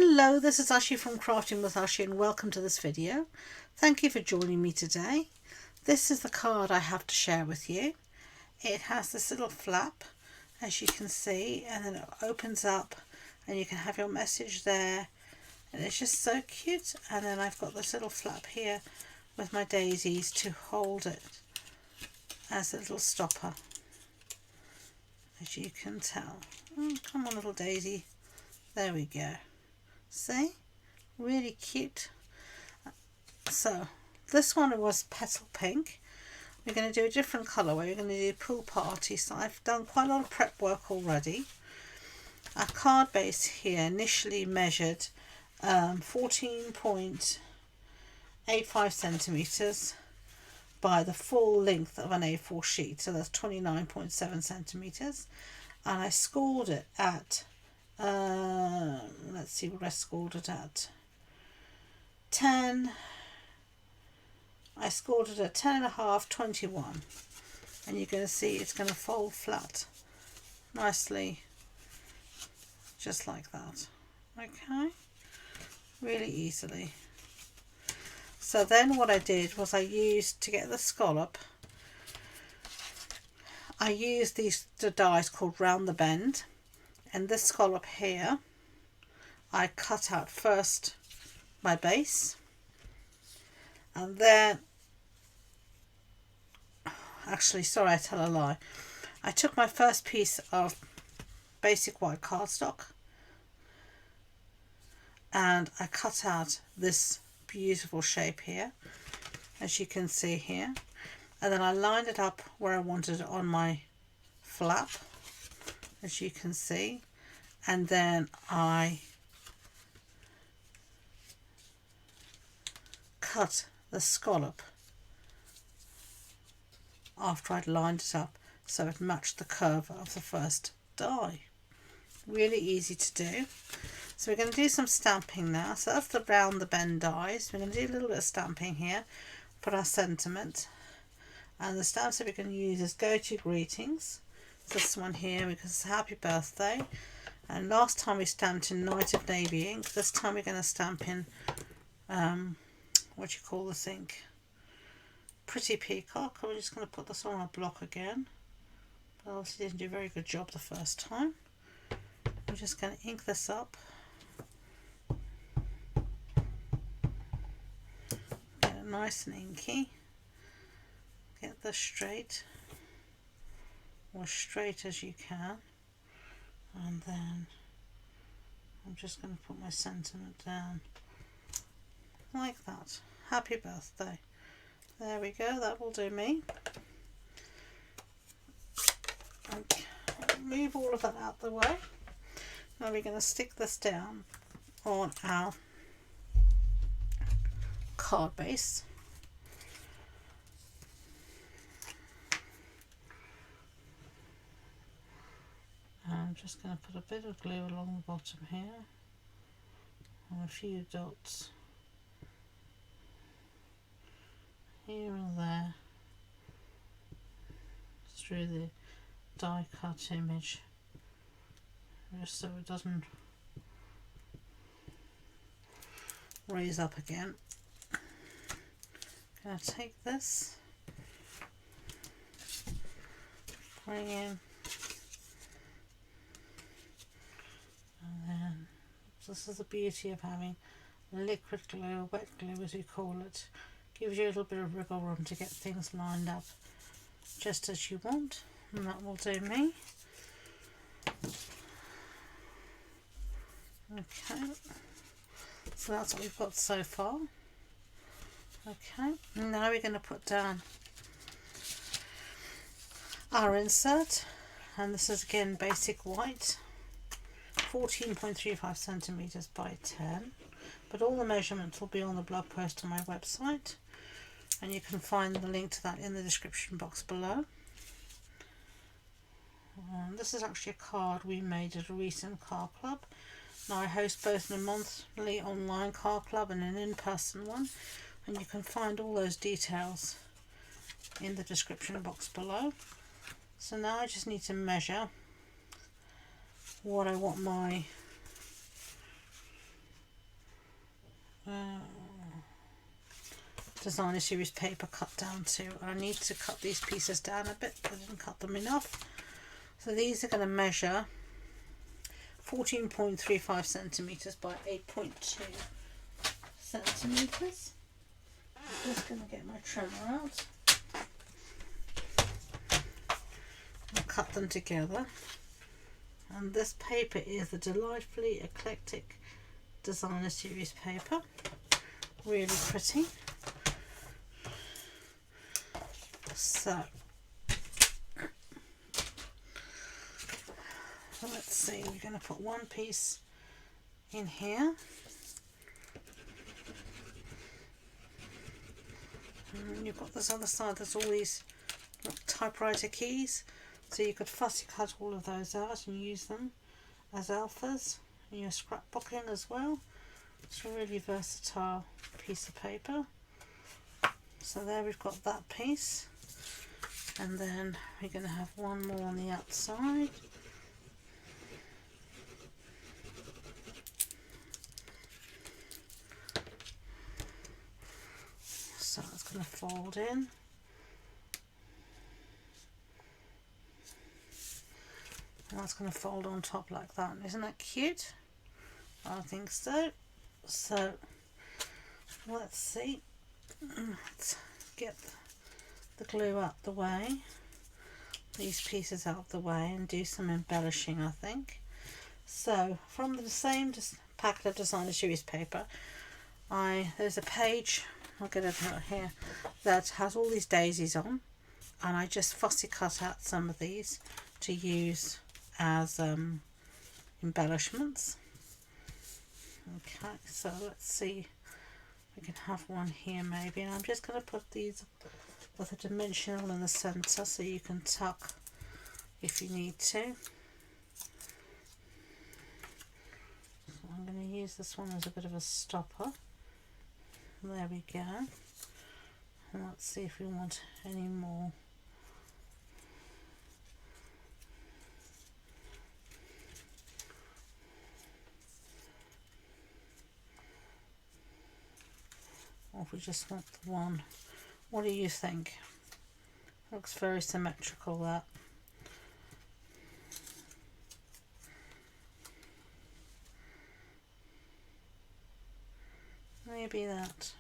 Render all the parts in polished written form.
Hello, this is Ashee from Crafting with Ashee and welcome to this video. Thank you for joining me today. This is the card I have to share with you. It has this little flap, as you can see, and then it opens up and you can have your message there, and it's just so cute. And then I've got this little flap here with my daisies to hold it as a little stopper, as you can tell. Oh, come on, little daisy. There we go. See? Really cute. So this one was petal pink. We're going to do a different colourway. We're going to do pool party. So I've done quite a lot of prep work already. Our card base here initially measured 14.85 centimetres by the full length of an A4 sheet. So that's 29.7 centimetres. And I scored it at let's see what I scored it at. 10. I scored it at 10.5, 21. And you're going to see it's going to fold flat nicely, just like that. Okay, really easily. So then what I did was I used, to get the scallop, I used the dies called Round the Bend. And this scallop here, I cut out first my base, and then, actually, sorry, I tell a lie. I took my first piece of basic white cardstock and I cut out this beautiful shape here, as you can see here, and then I lined it up where I wanted it on my flap, as you can see, and then I cut the scallop after I'd lined it up so it matched the curve of the first die. Really easy to do. So we're going to do some stamping now. So that's the Round the Bend dies. We're going to do a little bit of stamping here, put our sentiment, and the stamps that we're going to use is Go To Greetings. This one here, because it's Happy Birthday, and last time we stamped in Night of Navy ink. This time we're going to stamp in what you call this ink, Pretty Peacock. We're just going to put this on our block again, but obviously didn't do a very good job the first time. We're just going to ink this up, get it nice and inky, get this straight, or as straight as you can, and then I'm just going to put my sentiment down like that. Happy birthday. There we go, that will do me. Okay, move all of that out the way. Now we're going to stick this down on our card base. I'm just going to put a bit of glue along the bottom here and a few dots here and there through the die cut image, just so it doesn't raise up again. I'm going to take this, bring in, and then this is the beauty of having liquid glue, wet glue as we call it. Gives you a little bit of wriggle room to get things lined up just as you want, and that will do me. Okay, so that's what we've got so far. Okay, now we're going to put down our insert, and this is again basic white, 14.35 centimetres by 10, but all the measurements will be on the blog post on my website, and you can find the link to that in the description box below. This is actually a card we made at a recent card club. Now I host both a monthly online card club and an in-person one, and you can find all those details in the description box below. So now I just need to measure what I want my designer series paper cut down to. I need to cut these pieces down a bit, but I didn't cut them enough. So these are going to measure 14.35 centimeters by 8.2 centimeters. I'm just going to get my trimmer out and cut them together. And this paper is the Delightfully Eclectic Designer Series paper. Really pretty. So let's see, we're going to put one piece in here. And you've got this other side, there's all these typewriter keys. So you could fussy cut all of those out and use them as alphas in your scrapbooking as well. It's a really versatile piece of paper. So there we've got that piece. And then we're going to have one more on the outside. So it's going to fold in. And that's going to fold on top like that. Isn't that cute? I think so. So let's see. Let's get the glue out the way, these pieces out of the way, and do some embellishing, I think. So from the same packet of designer series paper, there's a page, I'll get it out here, that has all these daisies on, and I just fussy cut out some of these to use as embellishments. Okay, so let's see, we can have one here maybe, and I'm just going to put these with a dimensional in the centre so you can tuck if you need to. So I'm going to use this one as a bit of a stopper. There we go. And let's see if we want any more. Or if we just want the one. What do you think? Looks very symmetrical, that. Maybe that.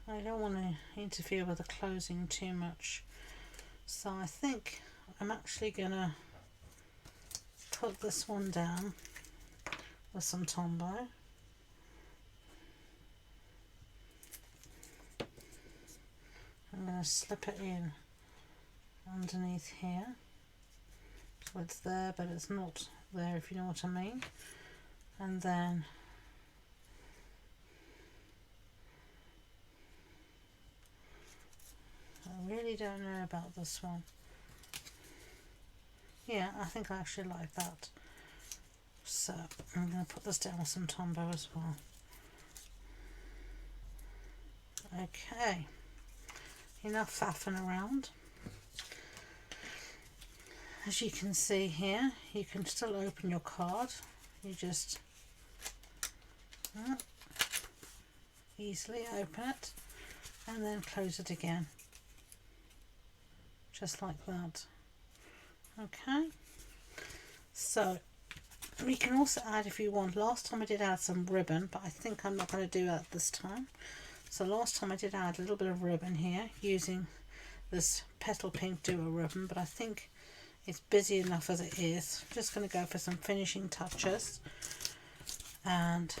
I don't want to interfere with the closing too much, so I think I'm actually gonna put this one down with some Tombow. I'm going to slip it in underneath here, so it's there but it's not there, if you know what I mean. And then I really don't know about this one. Yeah, I think I actually like that. So I'm going to put this down with some Tombow as well. Okay. Enough faffing around. As you can see here, you can still open your card. You just easily open it and then close it again, just like that. Okay, so we can also add, if you want, last time I did add some ribbon, but I think I'm not going to do that this time. So last time I did add a little bit of ribbon here using this Petal Pink Duo ribbon, but I think it's busy enough as it is. I'm just going to go for some finishing touches, and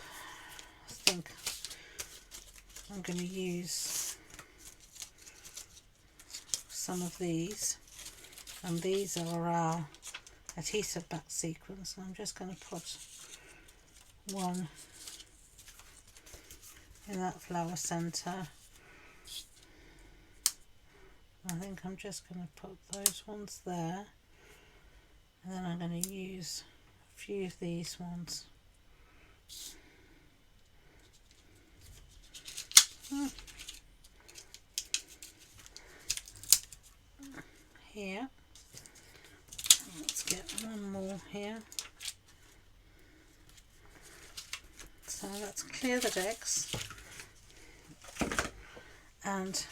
I think I'm going to use some of these, and these are our adhesive back sequins. I'm just going to put one in that flower centre. I think I'm just going to put those ones there, and then I'm going to use a few of these ones. Here. Let's get one more here. So let's clear the decks. And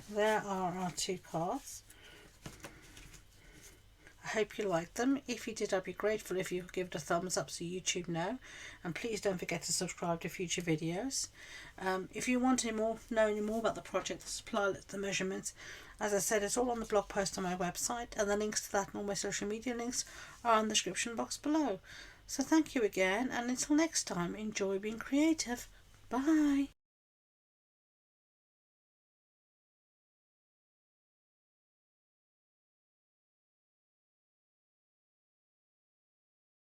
there are our 2 cards. I hope you liked them. If you did, I'd be grateful if you could give it a thumbs up so YouTube know. And please don't forget to subscribe to future videos. If you want to know any more about the project, the supply list, the measurements, as I said, it's all on the blog post on my website, and the links to that and all my social media links are in the description box below. So thank you again, and until next time, enjoy being creative. Bye.